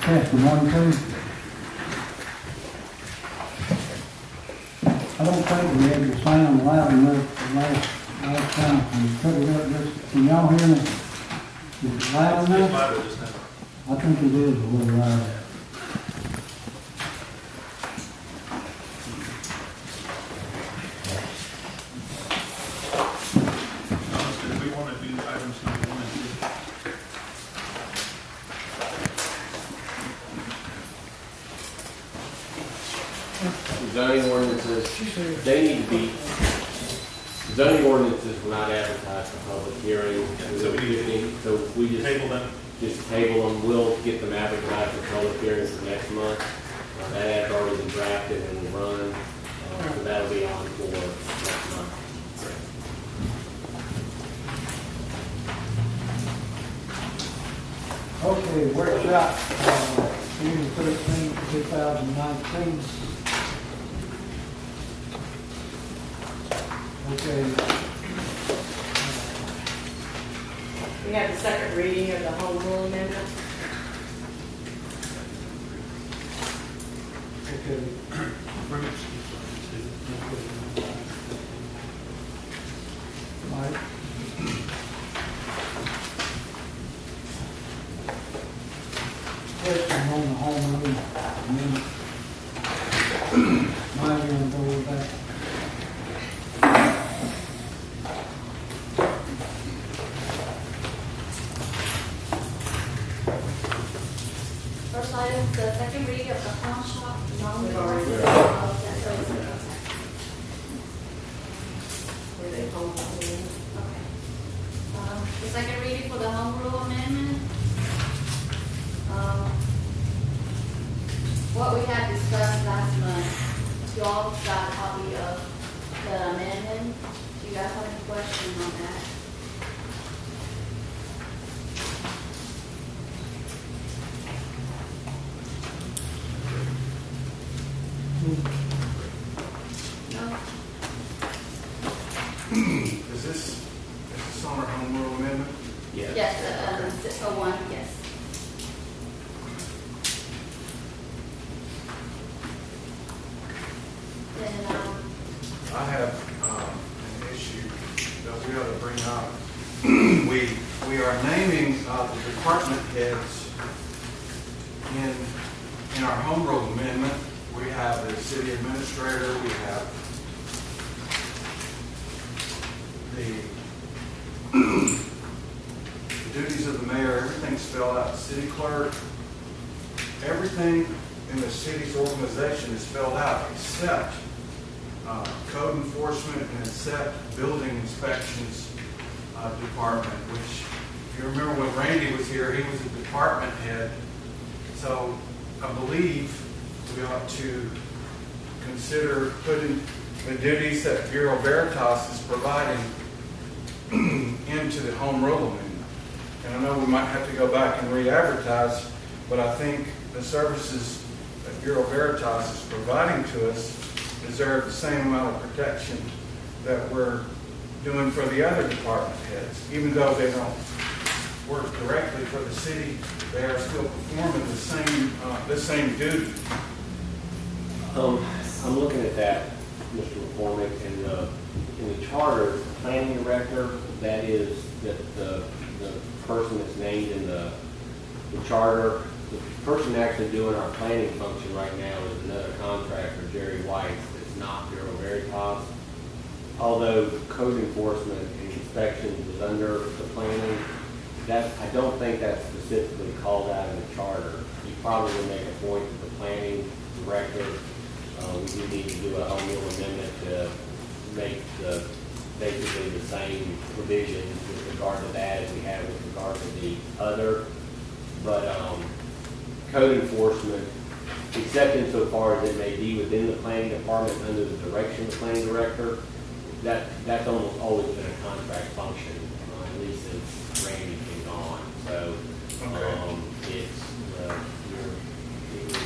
testimony, please? I don't think we had the sound loud enough last time. Can you cut it up just, can y'all hear me? Is it loud It's enough? louder just now. I think it is a little loud. Honestly, we want to do items number 1 and 2. Zoning ordinances, they need to be, zoning ordinances were not advertised for public hearing. So we So we Table them. just table them, we'll get them advertised for public hearings for next month. That ad's already been drafted and will run, so that'll be on for next month. Okay, workshop, June 13, 2019. Okay, We have the second reading of the home rule amendment. okay. Mike? Question on the home rule amendment. Mike, you want to go with that? First item, the second reading of the pawn shop We've already- Where they home rule amendment. Okay. The second reading for the home rule amendment. What we had discussed last month, you all got a copy of the amendment. Do you guys have any questions on that? No? Is this on our home rule amendment? Yes. Yes, 601, yes. Then, I have an issue that we ought to bring up. We are naming the department heads in our home rule amendment. We have the city administrator, we have the duties of the mayor, everything's spelled out, city clerk, everything in the city's organization is spelled out except code enforcement and except building inspections department, which if you remember when Randy was here, he was a department head. So I believe we ought to consider putting the duties that Bureau Veritas is providing into the home rule amendment. And I know we might have to go back and re-advertise, but I think the services that Bureau Veritas is providing to us deserve the same amount of protection that we're doing for the other department heads. Even though they don't work directly for the city, they are still performing the same duty. I'm looking at that, Mr. McCormick, in the charter, planning director, that is the person that's named in the charter. The person actually doing our planning function right now is another contractor, Jerry White, that's not Bureau Veritas. Although code enforcement and inspections is under the planning, I don't think that's specifically called out in the charter. You probably make a point to the planning director. We do need to do a home rule amendment to make basically the same provisions with regard to that as we have with regard to the other. But code enforcement, except insofar as it may be within the planning department under the direction of the planning director, that's almost always been a contract function, at least since Randy's been gone. So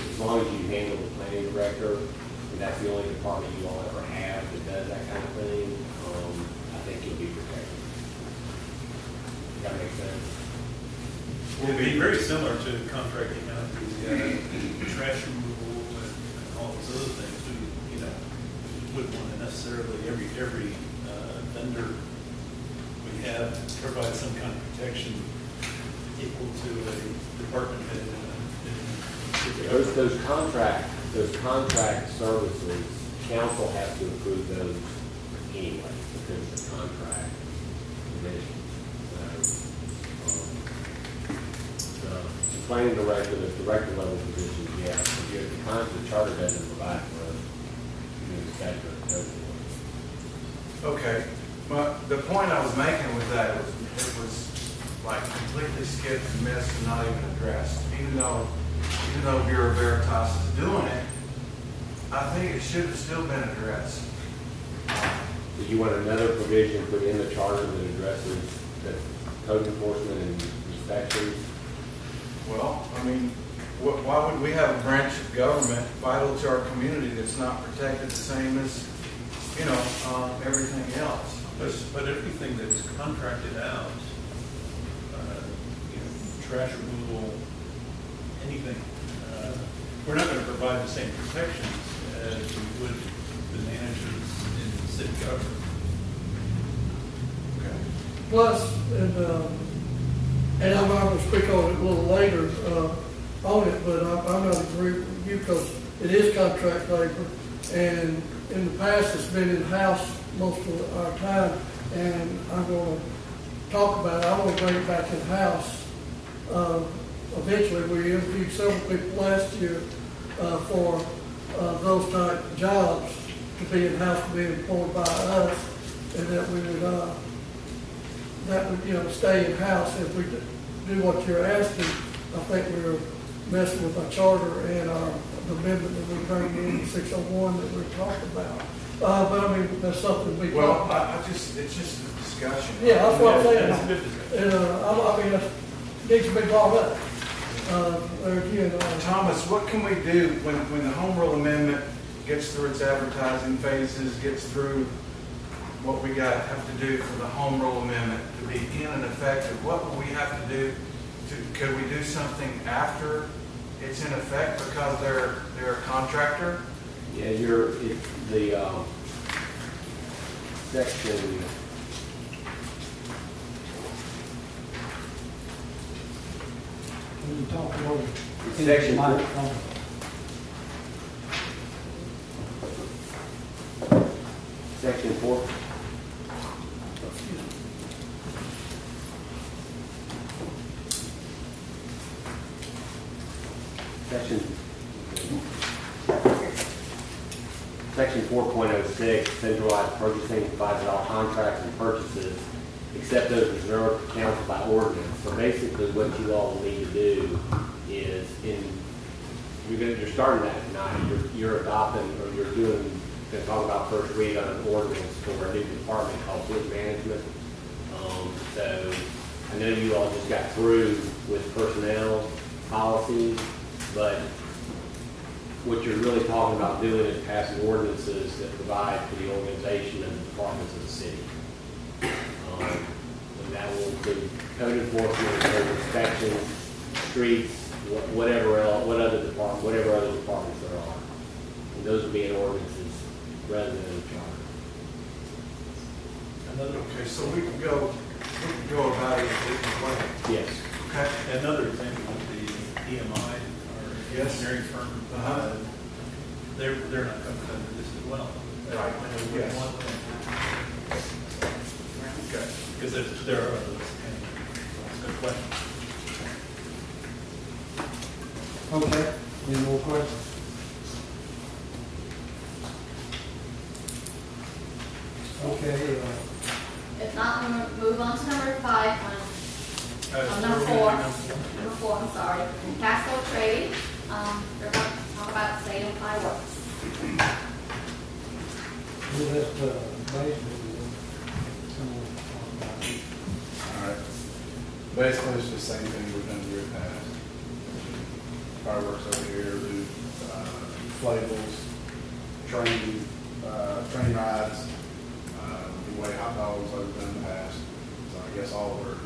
as long as you handle the planning director, and that's the only department you all ever have that does that kind of thing, I think you'll be protected. Does that make sense? It'd be very similar to contracting. he's got trash removal and all those other things, we, you know, wouldn't want to necessarily, every vendor we have provide some kind of protection equal to a department head in a city. Those contract services, council has to approve those anyway, because of the contract divisions. So, the planning director, the director level positions, yes, if you're the kind the charter doesn't provide for us, you can expect it. Okay, but the point I was making was that it was like completely skipped and missed and not even addressed. Even though Bureau Veritas is doing it, I think it should have still been addressed. Did you want another provision put in the charter that addresses the code enforcement and inspections? Well, I mean, why would we have a branch of government vital to our community that's not protected the same as, everything else? But everything that's contracted out, trash removal, anything, we're not going to provide the same protections as we would the managers in city government. Okay. Plus, and I'm going to speak on it a little later on it, but I'm not agreeing with you because it is contract labor, and in the past it's been in-house most of our time, and I'm going to talk about it. I want to bring it back in-house. Eventually, we interviewed several people last year for those type of jobs to be in-house, to be employed by us, and that we would stay in-house. If we do what you're asking, I think we're messing with our charter and the amendment that we bring in 601 that we're talking about. But I mean, that's something we Well, talk about. it's just a discussion. Yeah, that's what I'm That's a saying. good discussion. And, I mean, that needs to be brought up. There again, Thomas, what can we do when the home rule amendment gets through its advertising phases, gets through what we have to do for the home rule amendment to be in and effective? What will we have to do? Could we do something after it's in effect because they're a contractor? Yeah, the section. When you talk about Section microphone. Section 4. Section 4.06, centralized purchasing provides that all contracts and purchases, except those reserved for council by ordinance. So basically what you all need to do is you're starting that tonight, you're adopting, or you're going to talk about first read on an ordinance for a new department called fleet management. So I know you all just got through with personnel policies, but what you're really talking about doing is passing ordinances that provide for the organization and the departments of the city. And that will include code enforcement, code inspection, streets, whatever other departments there are. And those will be in ordinances rather than in charter. Okay, so we can go about it a different way. Yes. Okay. Another example would be EMI, or Yes. engineering firm. They're not covered under this as well. Right. And they wouldn't Yes. want them, Okay. because there are others. That's a good question. Okay, any more questions? Okay, If not, I'm gonna move on to number 5, number We're 4. gonna do Number 4, I'm sorry. Casco Trade, they're going to talk about sale of fireworks. well, that's, basically, someone talk about it. All right. Basically, it's the same thing we've done in years past. Fireworks over here, do inflatables, train rides, the way hot dogs like we've done in the past. So I guess all we're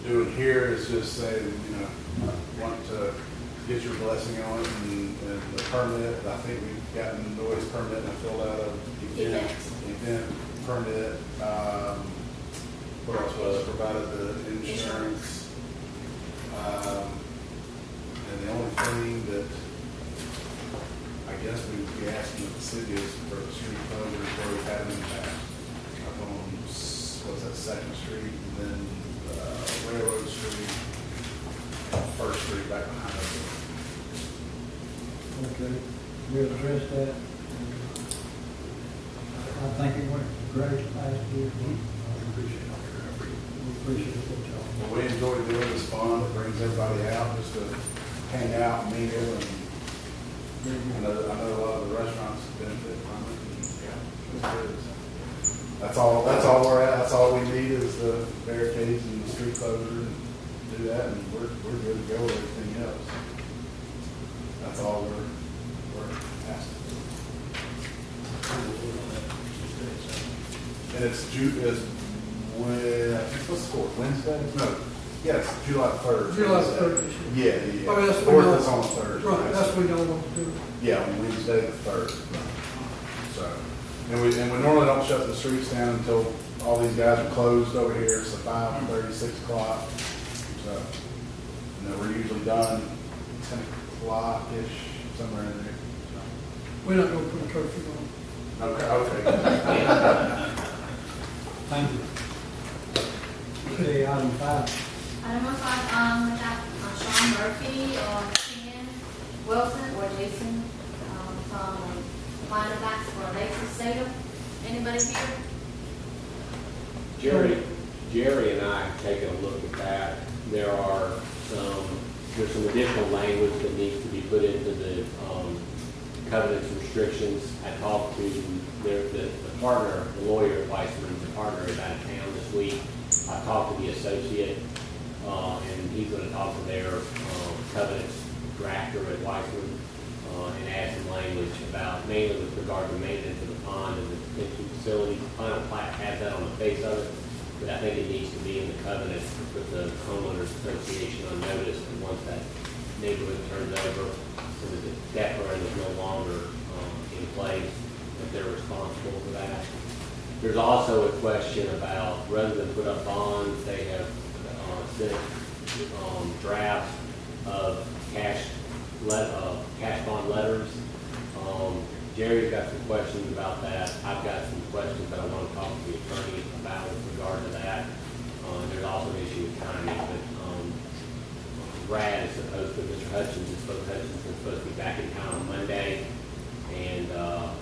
doing here is just saying, want to get your blessing on it and the permit. I think we've gotten the noise permit and filled out a event permit. What else was provided the insurance? And the only thing that I guess we'd be asking of the city is for the street closures where we've had them in the past. Up on, what's that, Second Street, and then Railroad Street, and First Street back behind us. Okay, we addressed that. I think it went great last year. We appreciate what y'all. Well, we enjoy doing this fun. It brings everybody out just to hang out and meet them. And I know a lot of the restaurants benefit from it. And, yeah, it's good. That's all we're at. That's all we need is the barricades and the street closure and do that, and we're good to go with everything else. That's all we're asking. And it's what's the fourth, Wednesday? No, yes, July 3rd. July 3rd. Yeah. Oh, that's what Fourth we is know. on Thursday. Right, that's what we know what to do. Yeah, on Wednesday the 3rd. So, and we normally don't shut the streets down until all these guys are closed over here, so 5:30, 6 o'clock. So, and then we're usually done 10 o'clock-ish, somewhere in there. We're not gonna put a curfew on. Okay. Thank you. Okay, item 5. Item number 5, we have Sean Murphy or Ken Wilson or Jason from Flying Backs for Lakes Statham. Anybody here? Jerry and I have taken a look at that. There's some additional language that needs to be put into the covenants and restrictions. I talked to the partner, the lawyer at Weissman, the partner is out of town this week. I talked to the associate, and he's going to talk to their covenants drafter at Weissman and add some language about, mainly with regard to maintenance of the pond and the detention facility. The final plat has that on the face of it, but I think it needs to be in the covenant with the homeowners association on notice, and once that neighborhood turns over, so that the debt run is no longer in place, that they're responsible for that. There's also a question about, rather than put up bonds, they have sent drafts of cash bond letters. Jerry's got some questions about that. I've got some questions that I want to talk to the attorney about with regard to that. There's also an issue with timing, but Brad is supposed to, Mr. Hutchins is supposed to be back in town on Monday, and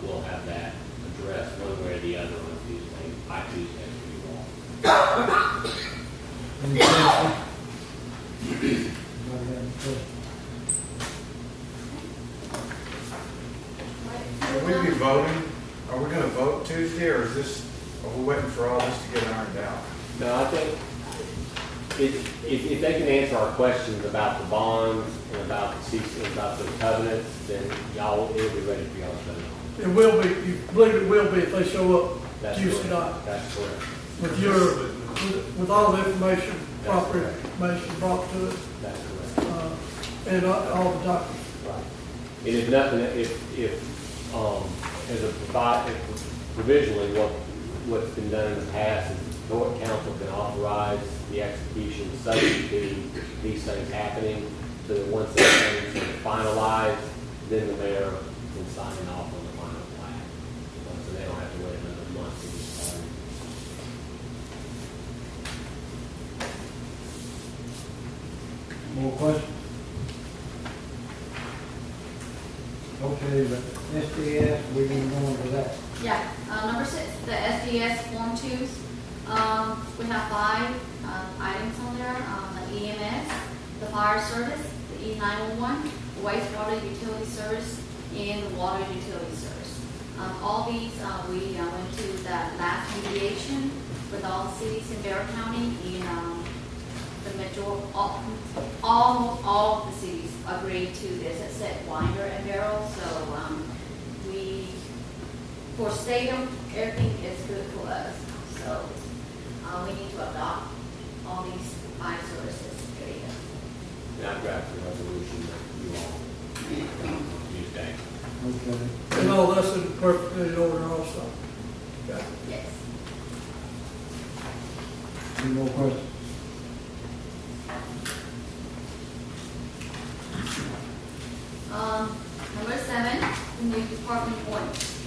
we'll have that addressed one way or the other on Tuesday, by Tuesday for you all. Any questions? Anybody have any questions? Will we be voting? Are we gonna vote Tuesday, or are we waiting for all this to get ironed out? No, I think if they can answer our questions about the bonds and about the covenants, then it'll be ready for y'all to vote. It will be, you believe it will be if they show up That's Tuesday correct. night That's correct. with all the information, That's proper correct. information brought to it, That's correct. and all the documents. Right. And if nothing, as a provisionally, what's been done in the past is the court council can authorize the execution subject to these things happening, so that once those things are finalized, then the mayor can sign off on the final plat. So they don't have to wait another month to get started. More questions? Okay, but SDS, we can go into that. Yeah, number 6, the SDS Form 2s. We have 5 items on there, the EMS, the fire service, the E911, the wastewater utility service, and the water utility service. All these, we went to that last mediation with all the cities in Bear County, and the majority, almost all of the cities agreed to this, except Winder and Barrel. So for Statham, everything is good for us. So we need to adopt all these 5 services. And I've drafted a resolution that you all that's in perfectly in order also. Okay. Yes. Any more questions? Number 7, the new department ordinance.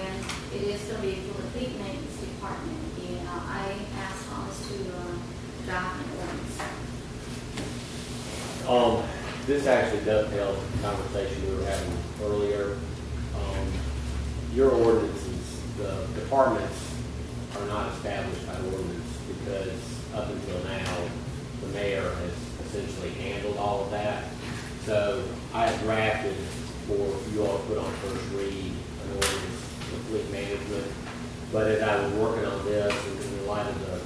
And it is going to be for the fleet maintenance department. And I asked Thomas to draft an ordinance. This actually dovetails the conversation we were having earlier. Your ordinances, the departments are not established by ordinance because up until now, the mayor has essentially handled all of that. So I have drafted for you all to put on first read an ordinance for fleet management. But as I was working on this, and in light of the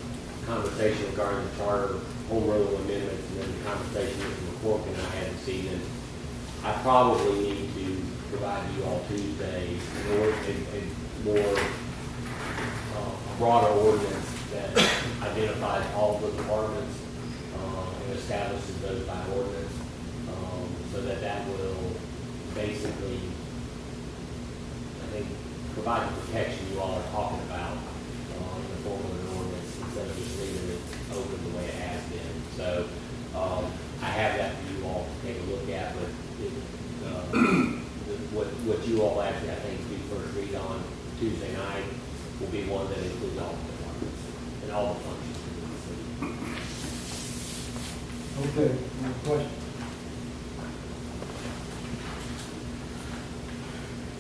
conversation regarding the charter, home rule amendments, and then the conversation with McCork and I had this evening, I probably need to provide you all Tuesday a more broader ordinance that identifies all of the departments and establishes those by ordinance, so that will basically, I think, provide the protection you all are talking about in the form of an ordinance instead of just leaving it open the way it has been. So I have that for you all to take a look at, but what you all actually, I think, do first read on Tuesday night will be one that includes all the departments and all the functions of the city. Okay, any questions?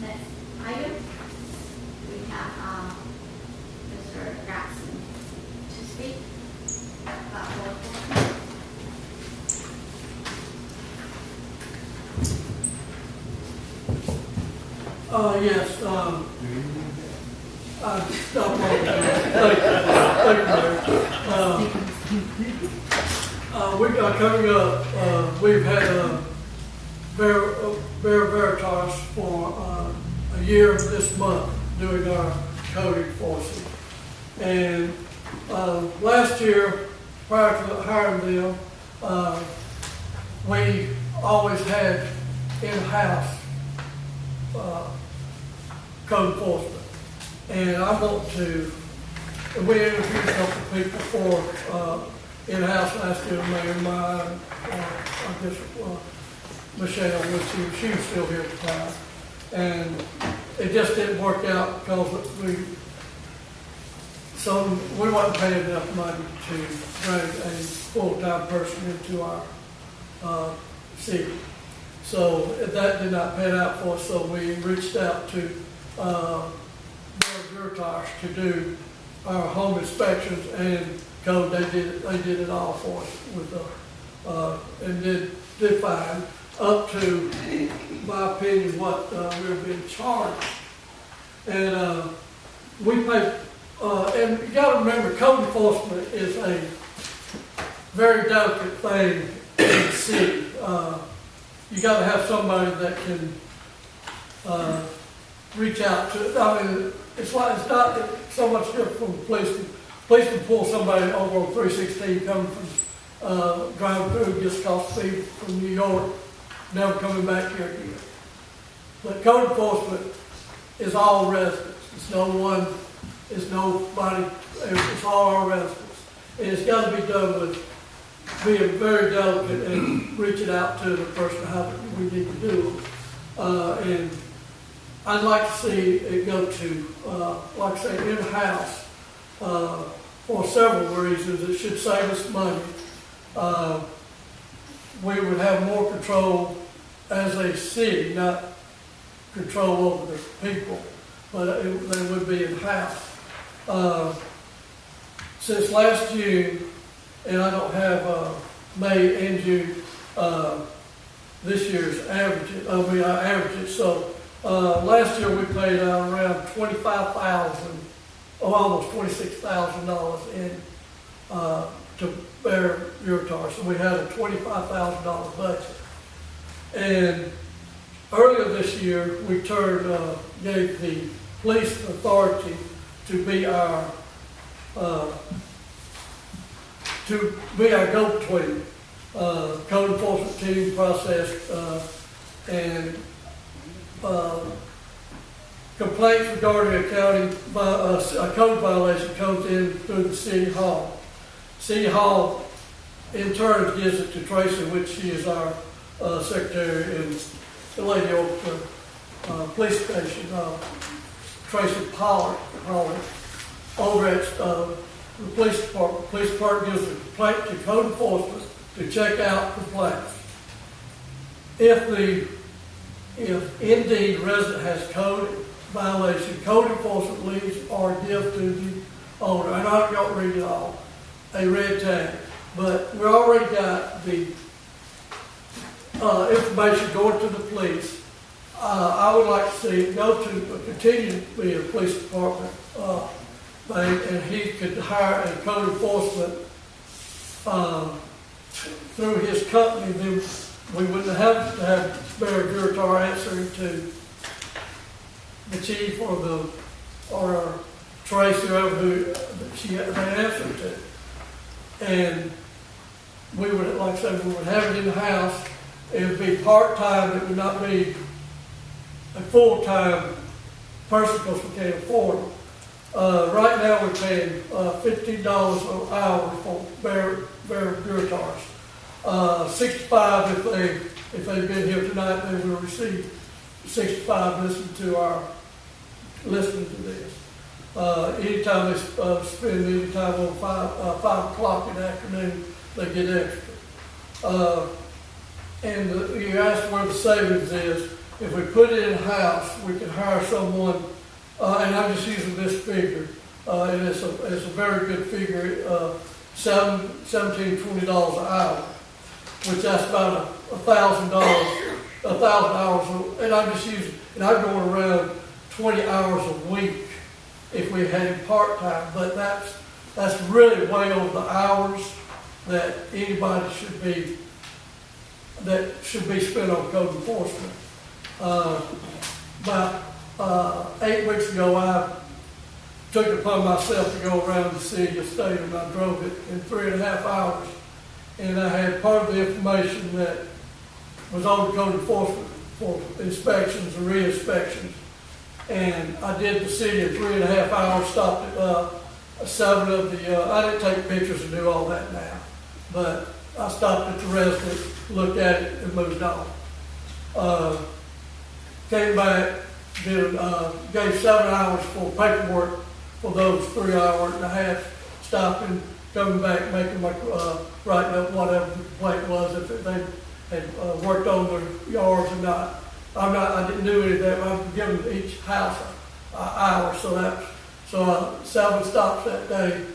Next item, we have Mr. Jackson to speak about law enforcement. Yes, stop on that. Thank you, Mayor. We got coming up, we've had Bear Veritas for a year this month doing our code enforcement. And last year, prior to hiring them, we always had in-house code enforcement. And I want to, we interviewed a couple of people for in-house last year, Mayor Meyer, I guess Michelle, which she was still here at the time. And it just didn't work out because we wasn't paying enough money to bring a full-time person into our city. So that did not pan out for us, so we reached out to Veritas to do our home inspections and code. They did it all for us with and did fine up to, in my opinion, what we were being charged. And we pay, and you got to remember, code enforcement is a very delicate thing in the city. You got to have somebody that can reach out to. I mean, it's not so much different from the policeman. Policeman pull somebody over on 316 coming from driving through just across the street from New York, never coming back here again. But code enforcement is all residents. It's no one. It's nobody. It's all our residents, and it's got to be done with being very delicate and reaching out to the person how we need to do it. And I'd like to see it go to, like I say, in-house for several reasons. It should save us money. We would have more control as a city, not control over the people, but they would be in-house. Since last June, and I don't have May and June this year's averages. I mean, I average it. So last year we paid around $25,000, almost $26,000 in to Bear Veritas. So we had a $25,000 budget. And earlier this year we gave the police authority to be our go-between code enforcement team process, and complaints regarding a code violation comes in through the city hall. City hall in turn gives it to Tracy, which she is our secretary, and the lady over the police station, Tracy Pollard, over at the police department. Police department gives a complaint to code enforcement to check out complaints. If indeed resident has code violation, code enforcement leaves or give to the owner, and I don't read it all, a red tag. But we already got the information going to the police. I would like to see it go to, continue to be a police department thing, and he could hire a code enforcement through his company. Then we wouldn't have to have Barry Gurtar answering to the chief or Tracy, whoever they answer to. And we would, like I said, we would have it in the house. It would be part-time. It would not be a full-time person because we can't afford it. Right now we're paying $15 an hour for Barry Gurtars. $65 if they've been here tonight, they will receive $65 listening to this. Anytime they spend any time on 5 o'clock in the afternoon, they get extra. And you asked where the savings is. If we put it in-house, we can hire someone, and I'm just using this figure, and it's a very good figure, $17, $20 an hour, which that's about $1,000 hours, and I'm just using, and I'm going around 20 hours a week if we had him part-time, but that's really way over the hours that anybody should be spent on code enforcement. About 8 weeks ago, I took it upon myself to go around the city of Statham. I drove it in 3.5 hours, and I had part of the information that was on the code enforcement for inspections and re-inspections. And I did the city in 3.5 hours, stopped at 7 of the, I didn't take pictures and do all that now, but I stopped at the residence, looked at it, and moved on. Came back, gave 7 hours for paperwork for those 3.5 hours, stopping, coming back, making my, writing up whatever the complaint was, if they had worked on their yards or not. I didn't do any of that. I'm giving each house an hour, so 7 stops that day.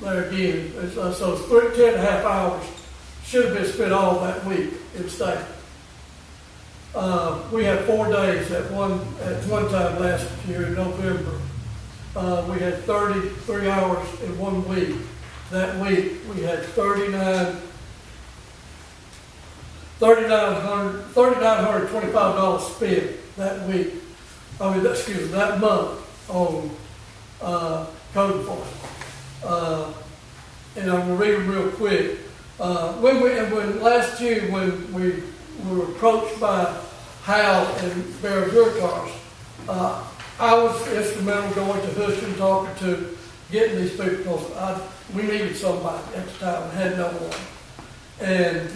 There again, so it's 10.5 hours should have been spent all that week in state. We had 4 days at one time last year in November. We had 33 hours in 1 week. That week we had $3,925 spent that week. That month on code enforcement. And I'm gonna read them real quick. When last June, when we were approached by Hal and Barry Gurtars, I was instrumental going to Houston, talking to getting these people, because we needed somebody at the time, we had no one. And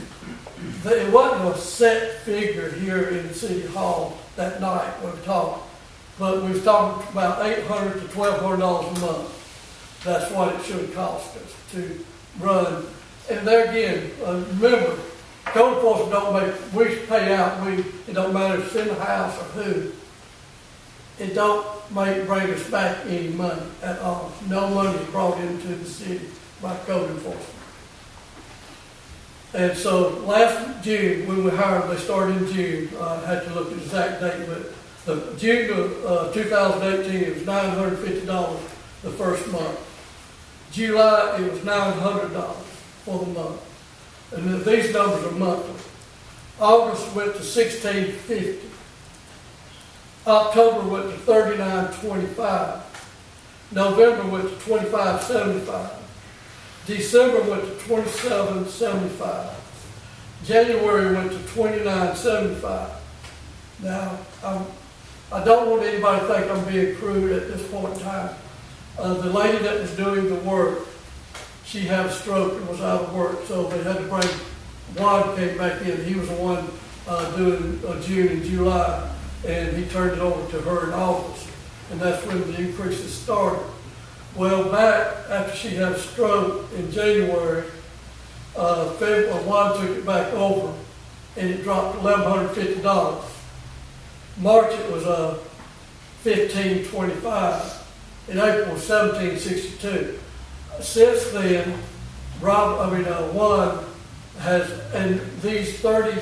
it wasn't a set figure here in the city hall that night when we talked, but we was talking about $800 to $1,200 a month. That's what it should cost us to run. And there again, remember, code enforcement we pay out, it don't matter if it's in the house or who. It don't bring us back any money at all. No money is brought into the city by code enforcement. And so last June, when we hired, they started in June. I had to look at the exact date, but June of 2018, it was $950 the first month. July, it was $900 for the month. And these numbers are monthly. August went to $1,650. October went to $39.25. November went to $25.75. December went to $27.75. January went to $29.75. Now, I don't want anybody to think I'm being crude at this point in time. The lady that was doing the work, she had a stroke and was out of work, so they had to bring, Juan came back in, he was the one doing June and July, and he turned it over to her in August, and that's when the increases started. Well, back after she had a stroke in January, Juan took it back over, and it dropped $1,150. March it was $1,525. In April, 1762. Since then, Juan has, and these September,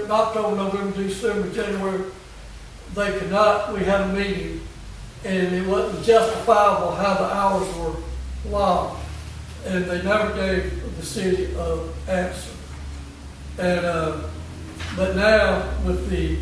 October, November, December, January, we had a meeting, and it wasn't justifiable how the hours were logged, and they never gave the city an answer. And, but now with the